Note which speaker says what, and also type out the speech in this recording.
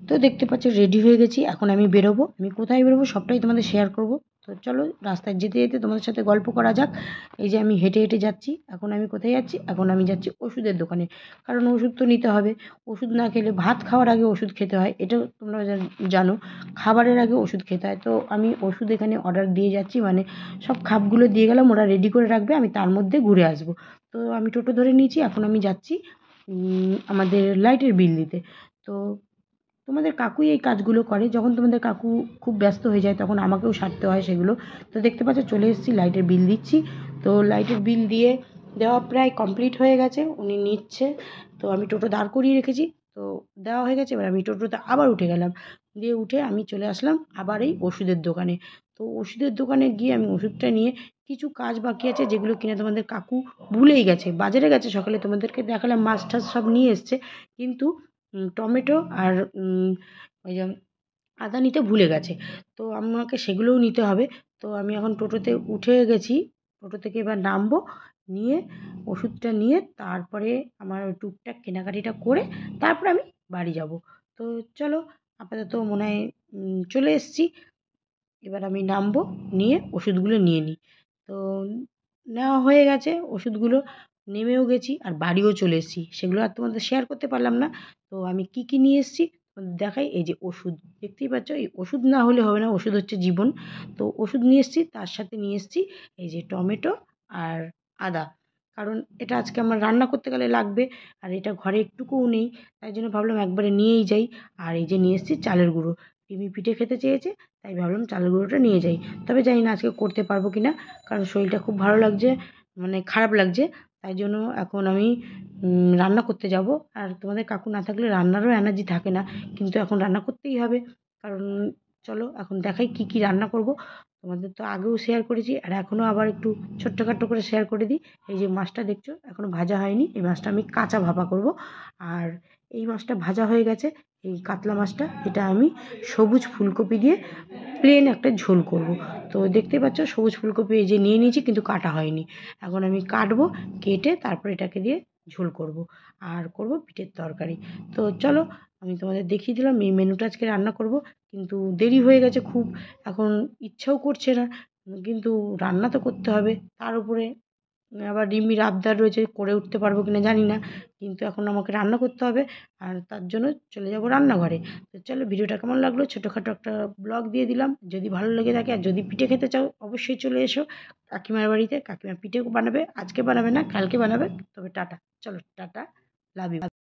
Speaker 1: তো দেখতে পাচ্ছ রেডি হয়ে গেছি, এখন আমি বেরোবো। আমি কোথায় বেরোবো সবটাই তোমাদের শেয়ার করব। তো চলো রাস্তায় যেতে যেতে তোমাদের সাথে গল্প করা যাক। এই যে আমি হেঁটে হেঁটে যাচ্ছি, এখন আমি কোথায় যাচ্ছি? এখন আমি যাচ্ছি ওষুধের দোকানে, কারণ ওষুধ তো নিতে হবে। ওষুধ না খেলে, ভাত খাওয়ার আগে ওষুধ খেতে হয়, এটাও তোমরা জানো। খাবারের আগে ওষুধ খেতে হয়। তো আমি ওষুধ এখানে অর্ডার দিয়ে যাচ্ছি, মানে সব খাপগুলো দিয়ে গেলাম, ওরা রেডি করে রাখবে, আমি তার মধ্যে ঘুরে আসবো। তো আমি টোটো ধরে নিয়েছি, এখন আমি যাচ্ছি আমাদের লাইটের বিল দিতে। তো তোমাদের কাকুই এই কাজগুলো করে। যখন তোমাদের কাকু খুব ব্যস্ত হয়ে যায় তখন আমাকেও সারতে হয় সেগুলো। তো দেখতে পাচ্ছ চলে এসেছি, লাইটের বিল দিচ্ছি। তো লাইটের বিল দিয়ে দেওয়া প্রায় কমপ্লিট হয়ে গেছে, উনি নিচ্ছে। তো আমি টোটো দাঁড় করিয়ে রেখেছি, তো দেওয়া হয়ে গেছে। এবার আমি টোটোতে আবার উঠে গেলাম, দিয়ে উঠে আমি চলে আসলাম আবার এই ওষুধের দোকানে। তো ওষুধের দোকানে গিয়ে আমি ওষুধটা নিয়ে, কিছু কাজ বাকি আছে যেগুলো কিনা তোমাদের কাকু ভুলেই গেছে, বাজারে গেছে সকালে, তোমাদেরকে দেখালাম মাছ টাছ সব নিয়ে এসছে, কিন্তু টমেটো আর ওই যে আদা নিতে ভুলে গেছে। তো আমাকে সেগুলোও নিতে হবে। তো আমি এখন টোটোতে উঠে গেছি, টোটো থেকে এবার নামবো, নিয়ে ওষুধটা নিয়ে তারপরে আমার টুকটাক কেনাকাটিটা করে তারপরে আমি বাড়ি যাব। তো চলো, আপাতত মনে হয় চলে এসেছি। এবার আমি নামবো, নিয়ে ওষুধগুলো নিয়ে নিই। তো নেওয়া হয়ে গেছে ওষুধগুলো, নেমেও গেছি আর বাড়িও চলে এসেছি। সেগুলো আর তোমাদের শেয়ার করতে পারলাম না। তো আমি কী কী নিয়ে এসেছি তোমাদের দেখাই। এই যে ওষুধ দেখতেই পাচ্ছ, এই ওষুধ না হলে হবে না, ওষুধ হচ্ছে জীবন। তো ওষুধ নিয়ে এসেছি, তার সাথে নিয়ে এসেছি এই যে টমেটো আর আদা, কারণ এটা আজকে আমার রান্না করতে গেলে লাগবে। আর এটা ঘরে একটুকুও নেই, তাই জন্য ভাবলাম একবারে নিয়েই যাই। আর এই যে নিয়ে এসেছি চালের গুঁড়ো, রিমি পিঠে খেতে চেয়েছে, তাই ভাবলাম চালের গুঁড়োটা নিয়ে যাই। তবে জানি না আজকে করতে পারবো কি না, কারণ শরীরটা খুব ভালো লাগছে, মানে খারাপ লাগছে। তাই জন্য এখন আমি রান্না করতে যাব। আর তোমাদের কাকু না থাকলে রান্নারও এনার্জি থাকে না, কিন্তু এখন রান্না করতেই হবে। কারণ চলো এখন দেখাই কি কি রান্না করব। তোমাদের তো আগেও শেয়ার করেছি, আর এখনও আবার একটু ছোট্টখাট্টো করে শেয়ার করে দিই। এই যে মাছটা দেখছো এখনও ভাজা হয়নি, এই মাছটা আমি কাঁচা ভাপা করব। আর এই মাছটা ভাজা হয়ে গেছে, এই কাতলা মাছটা, এটা আমি সবুজ ফুলকপি দিয়ে প্লেন একটা ঝোল করব। তো দেখতেই পাচ্ছ সবুজ ফুলকপি এই যে নিয়ে নিয়েছি, কিন্তু কাটা হয়নি। এখন আমি কাটবো, কেটে তারপর এটাকে দিয়ে ঝোল করব। আর করব পিঠের তরকারি। তো চলো, আমি তোমাদের দেখিয়ে দিলাম এই মেনুটা আজকে রান্না করব। কিন্তু দেরি হয়ে গেছে খুব, এখন ইচ্ছাও করছে না, কিন্তু রান্না তো করতে হবে। তার উপরে আবার রিমির আবদার রয়েছে, করে উঠতে পারবো কিনা জানি না, কিন্তু এখন আমাকে রান্না করতে হবে। আর তার জন্য চলে যাব রান্নাঘরে। তো চলো, ভিডিওটা কেমন লাগলো, ছোটোখাটো একটা ব্লগ দিয়ে দিলাম। যদি ভালো লেগে থাকে আর যদি পিঠে খেতে চাও অবশ্যই চলে এসো কাকিমার বাড়িতে। কাকিমা পিঠে বানাবে, আজকে বানাবে না কালকে বানাবে। তবে টাটা, চলো টাটা, লাভ ইউ।